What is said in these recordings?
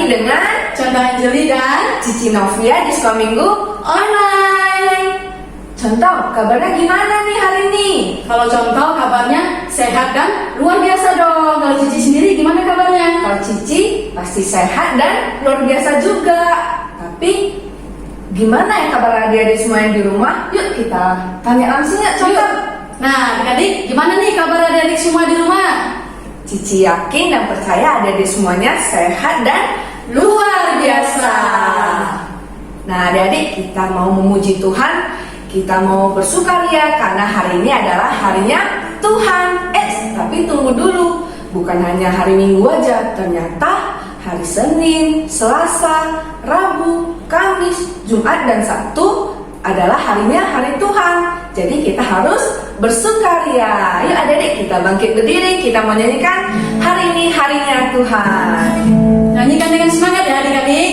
lagi dengan Contoh Anjeli dan Cici Novia di Sekolah Minggu Online. Contoh, kabarnya gimana nih hari ini? kalau contoh kabarnya sehat dan luar biasa dong. Kalau Cici sendiri gimana kabarnya? Kalau Cici pasti sehat dan luar biasa juga. Tapi gimana ya kabar adik-adik semua yang di rumah? Yuk kita tanya langsung ya, contoh. Nah, adik-adik gimana nih kabar adik-adik semua di rumah? Cici yakin dan percaya adik-adik semuanya sehat dan luar biasa. Nah adik-adik, kita mau memuji Tuhan, kita mau bersukaria karena hari ini adalah harinya Tuhan. Tapi tunggu dulu, bukan hanya hari Minggu aja, ternyata hari Senin, Selasa, Rabu, Kamis, Jumat, dan Sabtu adalah harinya hari Tuhan. Jadi kita harus bersukaria. Yuk adik-adik, kita bangkit berdiri, kita mau nyanyikan hari ini harinya Tuhan. Nyanyikan dengan semangat ya adik-adik.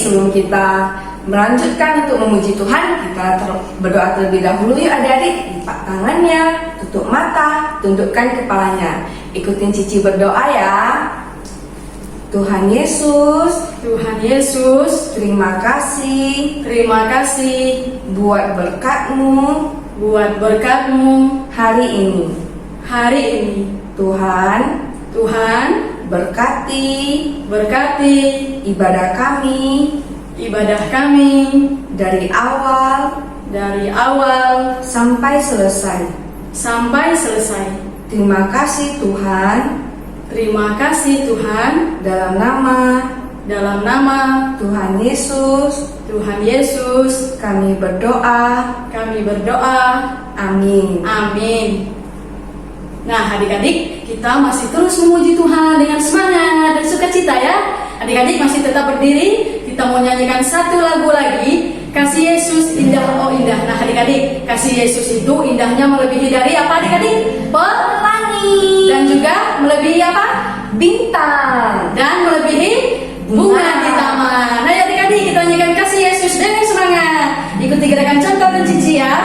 Sebelum kita melanjutkan untuk memuji Tuhan, kita berdoa terlebih dahulu yuk adik-adik. Lipat tangannya, tutup mata, tundukkan kepalanya. Ikutin Cici berdoa ya. Tuhan Yesus, terima kasih buat berkat-Mu hari ini. Tuhan berkati ibadah kami dari awal sampai selesai. Terima kasih Tuhan, dalam nama Tuhan Yesus kami berdoa. Amin. Nah adik-adik, kita masih terus memuji Tuhan dengan semangat dan sukacita ya. Adik-adik masih tetap berdiri. Kita mau nyanyikan satu lagu lagi, Kasih Yesus Indah Oh Indah. Nah adik-adik, kasih Yesus itu indahnya melebihi dari apa adik-adik? Pelangi. Dan juga melebihi apa? bintang. Dan melebihi bunga di taman. Nah, adik-adik, kita nyanyikan kasih Yesus dengan semangat. Ikuti gerakan contoh dan cici ya.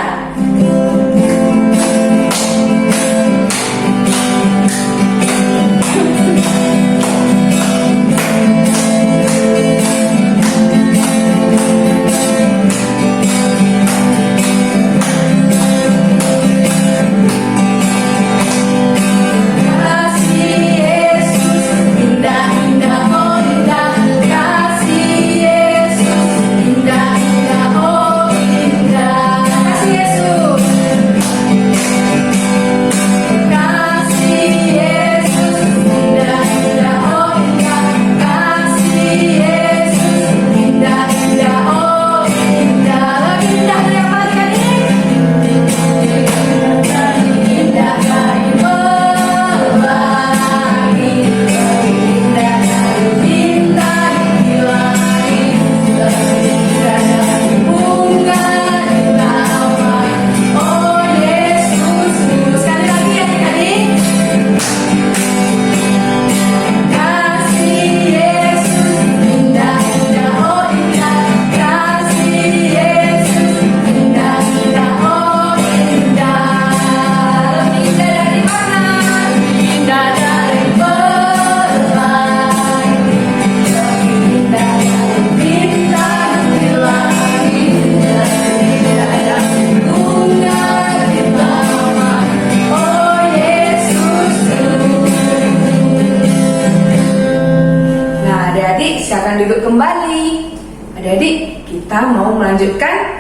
Silakan duduk kembali. Adik-adik, kita mau melanjutkan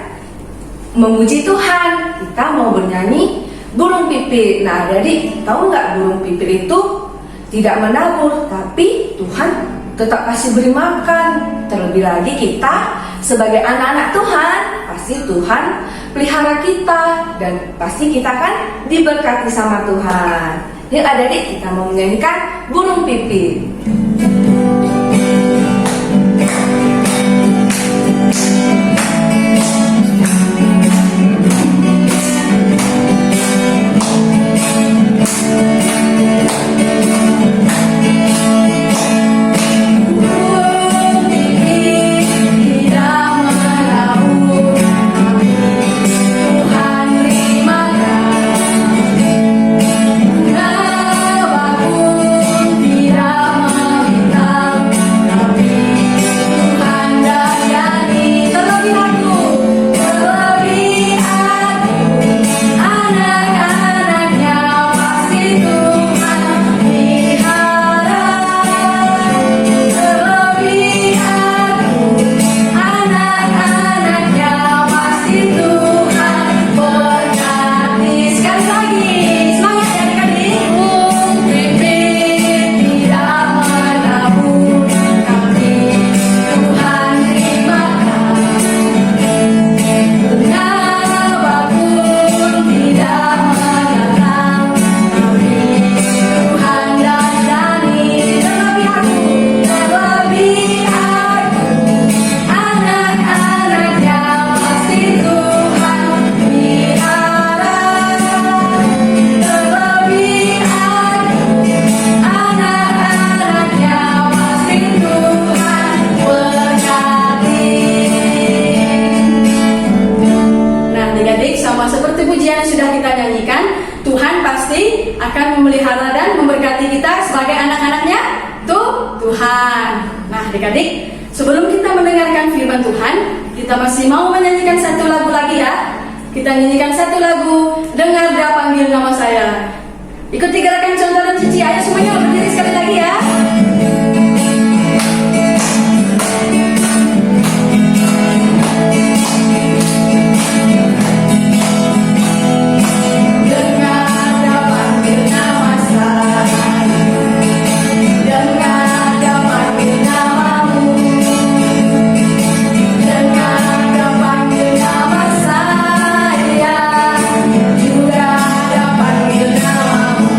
memuji Tuhan. Kita mau bernyanyi burung pipit. Nah, adik-adik, tahu nggak burung pipit itu tidak menabur, tapi Tuhan tetap kasih beri makan. Terlebih lagi kita sebagai anak-anak Tuhan, pasti Tuhan pelihara kita dan pasti kita akan diberkati sama Tuhan. Yuk adik-adik, kita mau menyanyikan burung pipit. Akan memelihara dan memberkati kita sebagai anak-anaknya Tuhan. Nah adik-adik, sebelum kita mendengarkan firman Tuhan, kita masih mau menyanyikan satu lagu lagi ya. Kita nyanyikan satu lagu, Dengar Dia Panggil Nama Saya. Ikuti gerakan contoh dan cici. Ayo semuanya berdiri sekali lagi ya. Juga ada panggil namamu.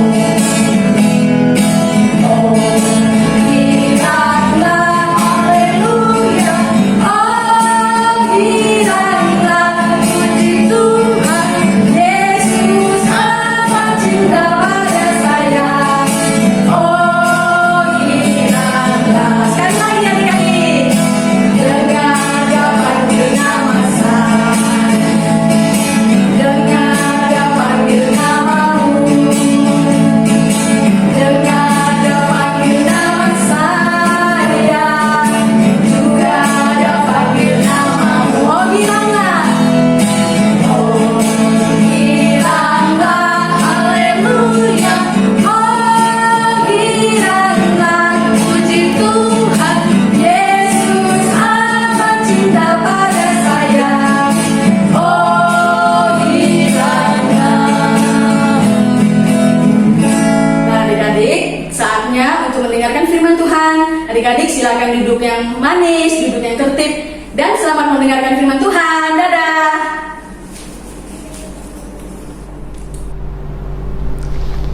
saatnya untuk mendengarkan firman Tuhan. Adik-adik silakan duduk yang manis, duduk yang tertib, dan selamat mendengarkan firman Tuhan. Dadah.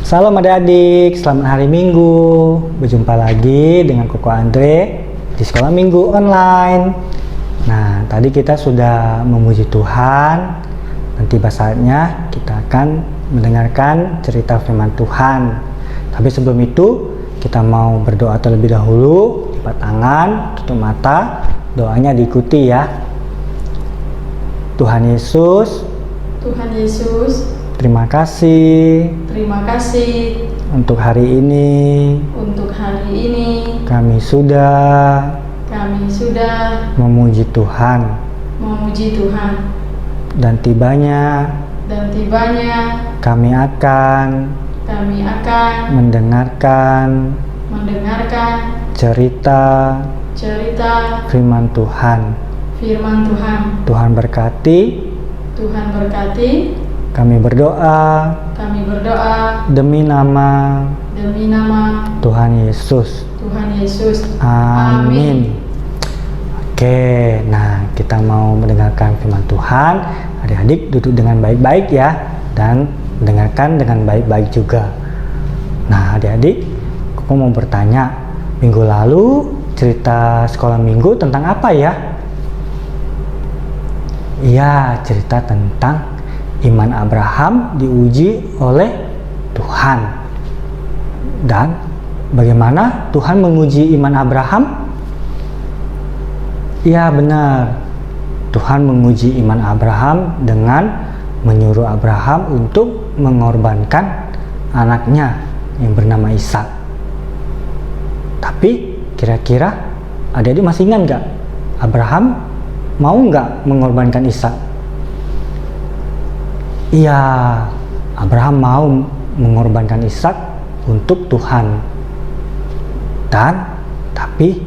Salam adik-adik, selamat hari Minggu. Berjumpa lagi dengan Koko Andre di sekolah Minggu online. Nah, tadi kita sudah memuji Tuhan. Nanti saatnya kita akan mendengarkan cerita firman Tuhan. Tapi sebelum itu, kita mau berdoa terlebih dahulu. Lipat tangan, tutup mata, doanya diikuti ya. Tuhan Yesus, terima kasih untuk hari ini. Kami sudah memuji Tuhan. Dan tibanya kami akan mendengarkan cerita firman Tuhan. Tuhan berkati. Kami berdoa demi nama Tuhan Yesus. Amin. Oke, nah kita mau mendengarkan firman Tuhan. Adik-adik duduk dengan baik-baik ya, dan mendengarkan dengan baik-baik juga. Nah adik-adik, aku mau bertanya, minggu lalu cerita sekolah minggu tentang apa ya? Iya, cerita tentang iman Abraham diuji oleh Tuhan. Dan bagaimana Tuhan menguji iman Abraham? Iya benar, Tuhan menguji iman Abraham dengan menyuruh Abraham untuk mengorbankan anaknya yang bernama Ishak. Tapi kira-kira adik-adik masih ingat nggak? Abraham mau nggak mengorbankan Ishak? Iya, Abraham mau mengorbankan Ishak untuk Tuhan. Tapi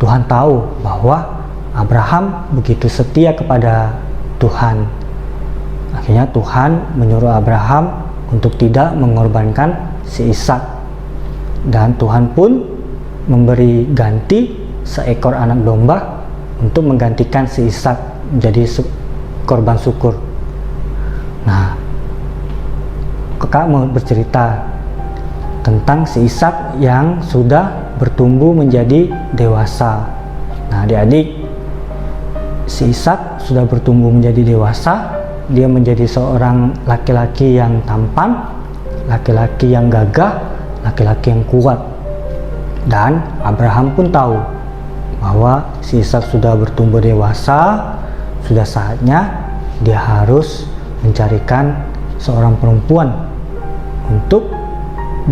Tuhan tahu bahwa Abraham begitu setia kepada Tuhan. Akhirnya Tuhan menyuruh Abraham untuk tidak mengorbankan si Ishak. Dan Tuhan pun memberi ganti seekor anak domba untuk menggantikan si Ishak menjadi korban syukur. Nah, kakak mau bercerita tentang si Ishak yang sudah bertumbuh menjadi dewasa. Nah adik-adik, si Ishak sudah bertumbuh menjadi dewasa. Dia menjadi seorang laki-laki yang tampan, laki-laki yang gagah, laki-laki yang kuat. Dan Abraham pun tahu bahwa si Ishak sudah bertumbuh dewasa. Sudah saatnya dia harus mencarikan seorang perempuan untuk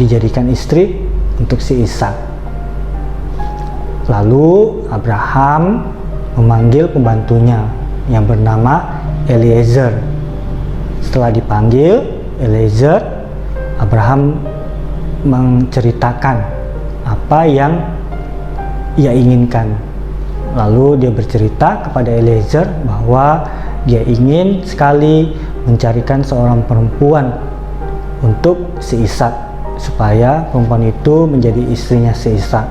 dijadikan istri untuk si Ishak. Lalu Abraham memanggil pembantunya yang bernama Eliezer. Setelah dipanggil Eliezer, Abraham menceritakan apa yang ia inginkan. Lalu dia bercerita kepada Eliezer bahwa dia ingin sekali mencarikan seorang perempuan untuk si Ishak, supaya perempuan itu menjadi istrinya si Ishak.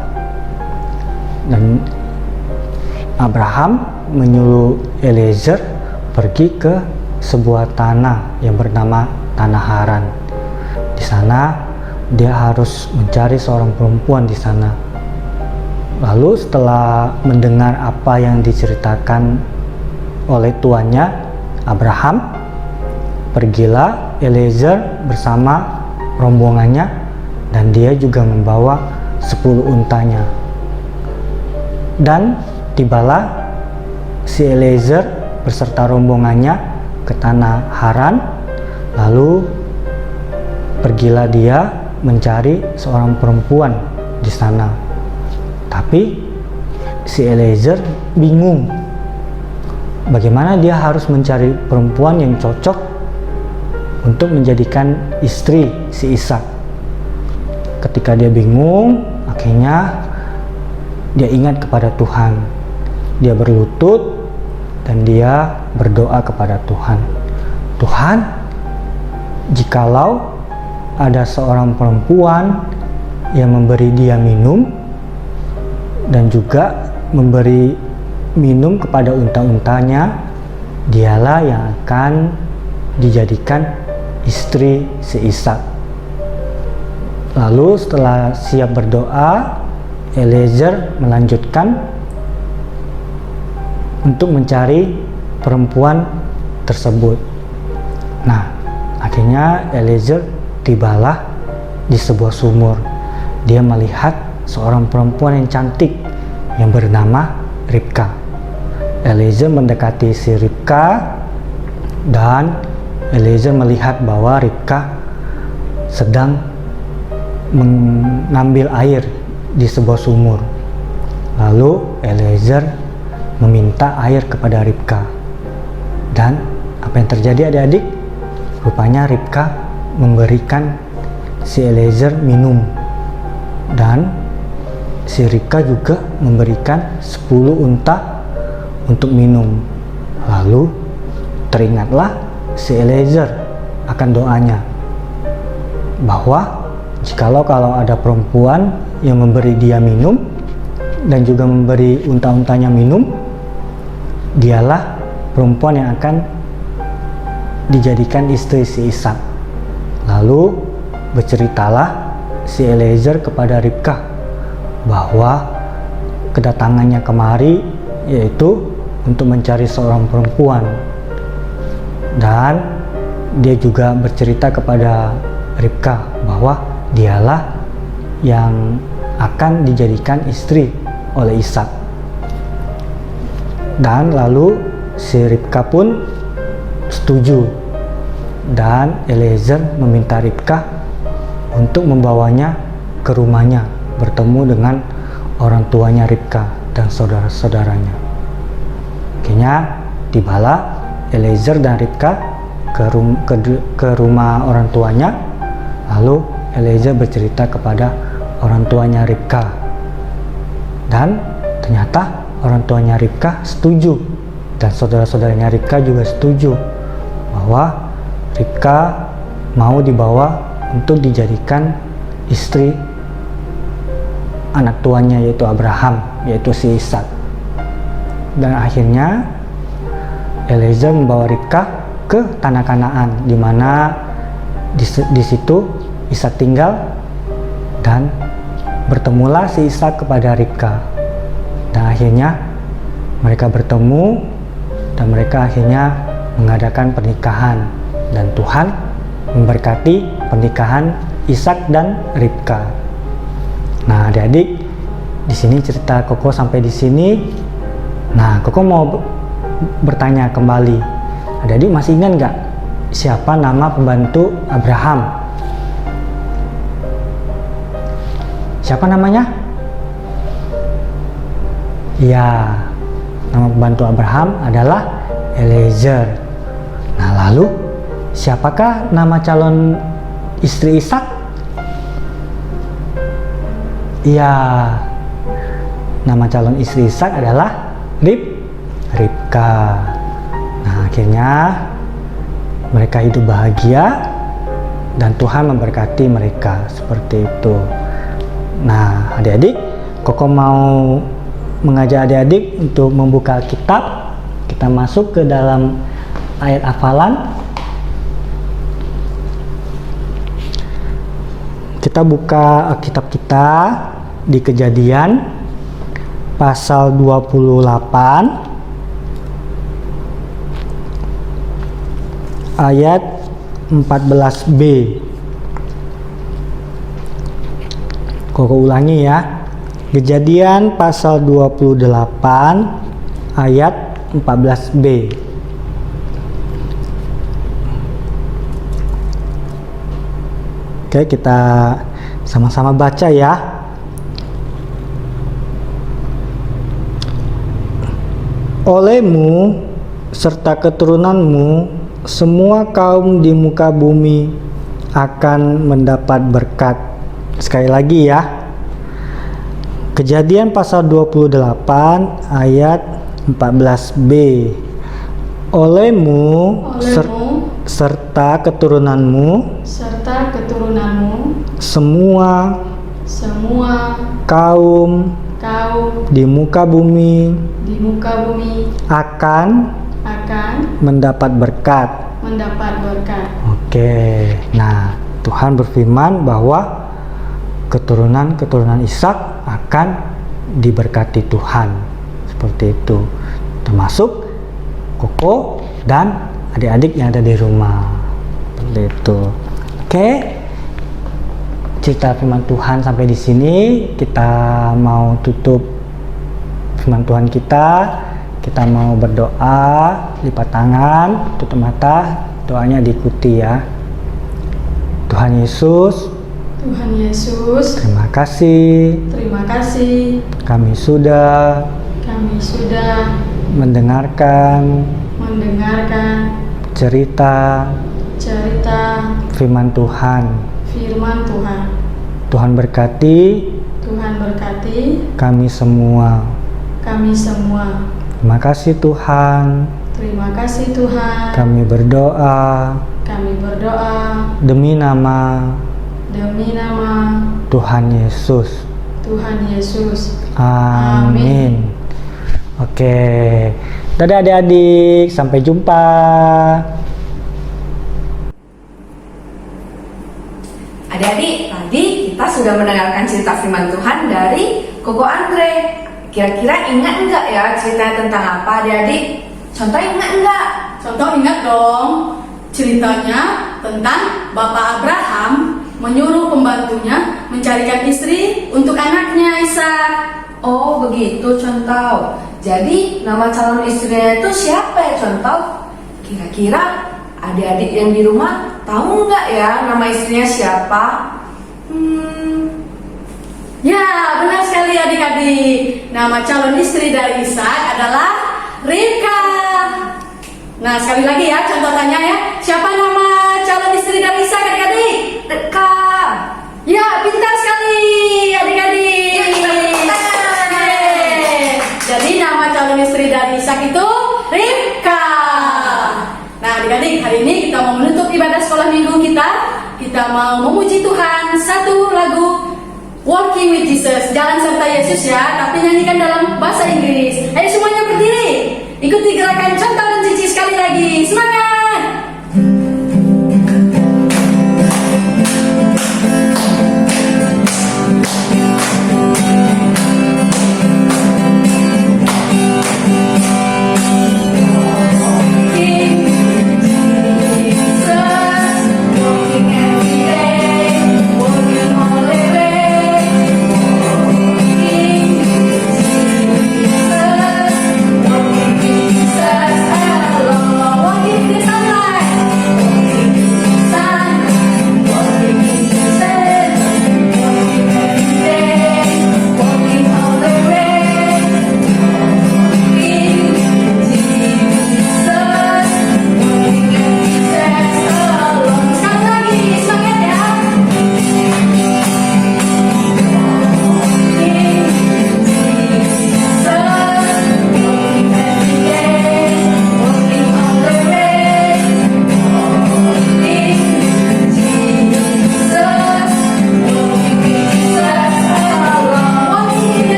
Dan Abraham menyuruh Eliezer pergi ke sebuah tanah yang bernama Tanah Haran. Di sana dia harus mencari seorang perempuan di sana. Lalu setelah mendengar apa yang diceritakan oleh tuannya Abraham, pergilah Eliezer bersama rombongannya, dan dia juga membawa 10 untanya. Dan tibalah si Eliezer beserta rombongannya ke Tanah Haran. Lalu pergilah dia mencari seorang perempuan di sana. Tapi si Eliezer bingung bagaimana dia harus mencari perempuan yang cocok untuk menjadikan istri si Ishak. Ketika dia bingung, akhirnya dia ingat kepada Tuhan. Dia berlutut dan dia berdoa kepada Tuhan. Tuhan, jikalau ada seorang perempuan yang memberi dia minum dan juga memberi minum kepada unta-untanya, dialah yang akan dijadikan istri si Ishak. Lalu setelah siap berdoa, Eliezer melanjutkan untuk mencari perempuan tersebut. Nah, akhirnya Eliezer tibalah di sebuah sumur. Dia melihat seorang perempuan yang cantik yang bernama Ribka. Eliezer mendekati si Ribka dan Eliezer melihat bahwa Ribka sedang mengambil air di sebuah sumur. Lalu Eliezer meminta air kepada Ribka. Dan apa yang terjadi adik-adik? Rupanya Ribka memberikan si Eliezer minum. Dan si Ribka juga memberikan 10 unta untuk minum. Lalu teringatlah si Eliezer akan doanya bahwa kalau ada perempuan yang memberi dia minum dan juga memberi unta-untanya minum, dialah perempuan yang akan dijadikan istri si Ishak. Lalu berceritalah si Eliezer kepada Ribka bahwa kedatangannya kemari yaitu untuk mencari seorang perempuan, dan dia juga bercerita kepada Ribka bahwa dialah yang akan dijadikan istri oleh Ishak. Dan lalu si Ribka pun setuju, dan Eliezer meminta Ribka untuk membawanya ke rumahnya, bertemu dengan orang tuanya Ribka dan saudara-saudaranya. Akhirnya tibalah Eliezer dan Ribka ke rumah orang tuanya. Lalu Eliezer bercerita kepada orang tuanya Ribka, dan ternyata orang tuanya Ribka setuju, dan saudara-saudaranya Ribka juga setuju bahwa Ribka mau dibawa untuk dijadikan istri anak tuanya, yaitu Abraham, yaitu si Ishak. Dan akhirnya Eliezer membawa Ribka ke tanah Kanaan, di mana di situ Ishak tinggal, dan bertemulah si Ishak kepada Ribka. Dan akhirnya mereka bertemu dan mereka akhirnya mengadakan pernikahan, dan Tuhan memberkati pernikahan Ishak dan Ribka. Nah, adik-adik, di sini cerita Koko sampai di sini. Nah, Koko mau bertanya kembali. Adik-adik masih ingat nggak siapa nama pembantu Abraham? Siapa namanya? Ya, nama pembantu Abraham adalah Eliezer. Nah, lalu siapakah nama calon istri Ishak? Ya, nama calon istri Ishak adalah Ribka. Nah, akhirnya mereka hidup bahagia dan Tuhan memberkati mereka seperti itu. Nah, adik-adik, Koko mau mengajak adik-adik untuk membuka kitab. Kita masuk ke dalam ayat hafalan. Kita buka kitab kita di Kejadian pasal 28 ayat 14b. Koko ulangi ya. Kejadian pasal 28 ayat 14b. Oke, kita sama-sama baca ya. Olehmu serta keturunanmu semua kaum di muka bumi akan mendapat berkat. Sekali lagi ya. Kejadian pasal 28 ayat 14b. Olehmu serta keturunanmu serta keturunanmu semua semua kaum kaum di muka bumi di muka bumi akan akan mendapat berkat. mendapat berkat. Oke, nah Tuhan berfirman bahwa keturunan Ishak akan diberkati Tuhan. Seperti itu, termasuk Koko dan adik-adik yang ada di rumah. Seperti itu. Oke, cerita firman Tuhan sampai di sini. Kita mau tutup firman Tuhan kita. Kita mau berdoa, lipat tangan, tutup mata, doanya diikuti ya. Tuhan Yesus, Tuhan Yesus, terima kasih kami sudah mendengarkan cerita firman Tuhan. Tuhan berkati kami semua. Terima kasih Tuhan. Kami berdoa demi nama Tuhan Yesus. Amin. Oke. Dadah adik-adik, sampai jumpa. Adik-adik, tadi kita sudah mendengarkan cerita firman Tuhan dari Koko Andre. Kira-kira ingat enggak ya ceritanya tentang apa, adik-adik? Contoh ingat enggak? Contoh ingat dong. Ceritanya tentang Bapak Abraham menyuruh pembantunya mencarikan istri untuk anaknya Ishak. Oh begitu contoh. Jadi nama calon istrinya itu siapa ya contoh? Kira-kira adik-adik yang di rumah tahu nggak ya nama istrinya siapa? Ya, benar sekali adik-adik. Nama calon istri dari Ishak adalah Ribka. Nah, sekali lagi ya, contoh tanya ya. Siapa nama calon istri dari Ishak adik-adik? Ribka. Ya, pintar sekali adik-adik. Yeay. Jadi nama calon istri dari Ishak itu Ribka. Nah, adik-adik, hari ini kita mau menutup ibadah sekolah minggu kita. Kita mau memuji Tuhan satu lagu Walking with Jesus, jalan serta Yesus ya, tapi nyanyikan dalam bahasa Inggris. Ayo semuanya berdiri, ikuti gerakan contoh dan cici sekali lagi. Semangat!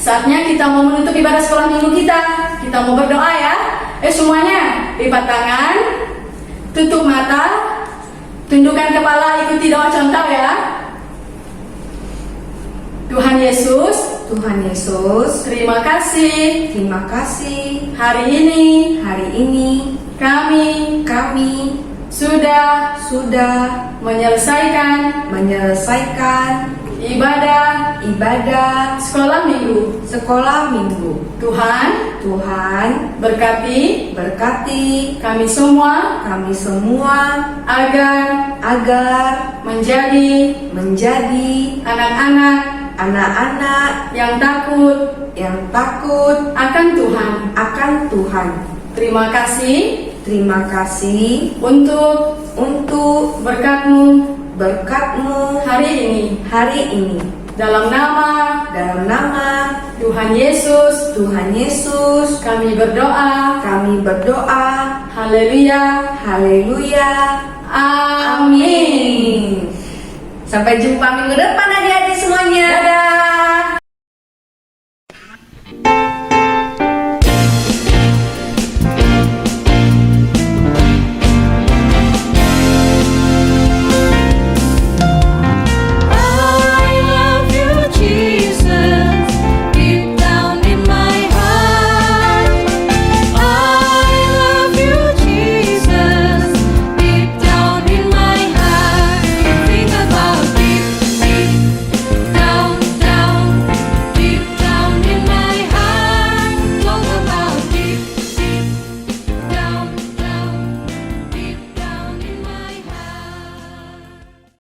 Saatnya kita mau menutup ibadah sekolah minggu kita. Kita mau berdoa ya. Semuanya lipat tangan, tutup mata, tundukkan kepala, ikuti doa contoh ya. Tuhan Yesus, terima kasih hari ini kami sudah menyelesaikan ibadah sekolah minggu. Tuhan berkati kami semua agar menjadi anak-anak yang takut yang takut akan Tuhan. akan Tuhan. Terima kasih Terima kasih untuk berkat-Mu berkat-Mu hari ini. Dalam nama Tuhan Yesus kami berdoa. Haleluya. Haleluya. Amin. Sampai jumpa minggu depan adik-adik semuanya. Dadah.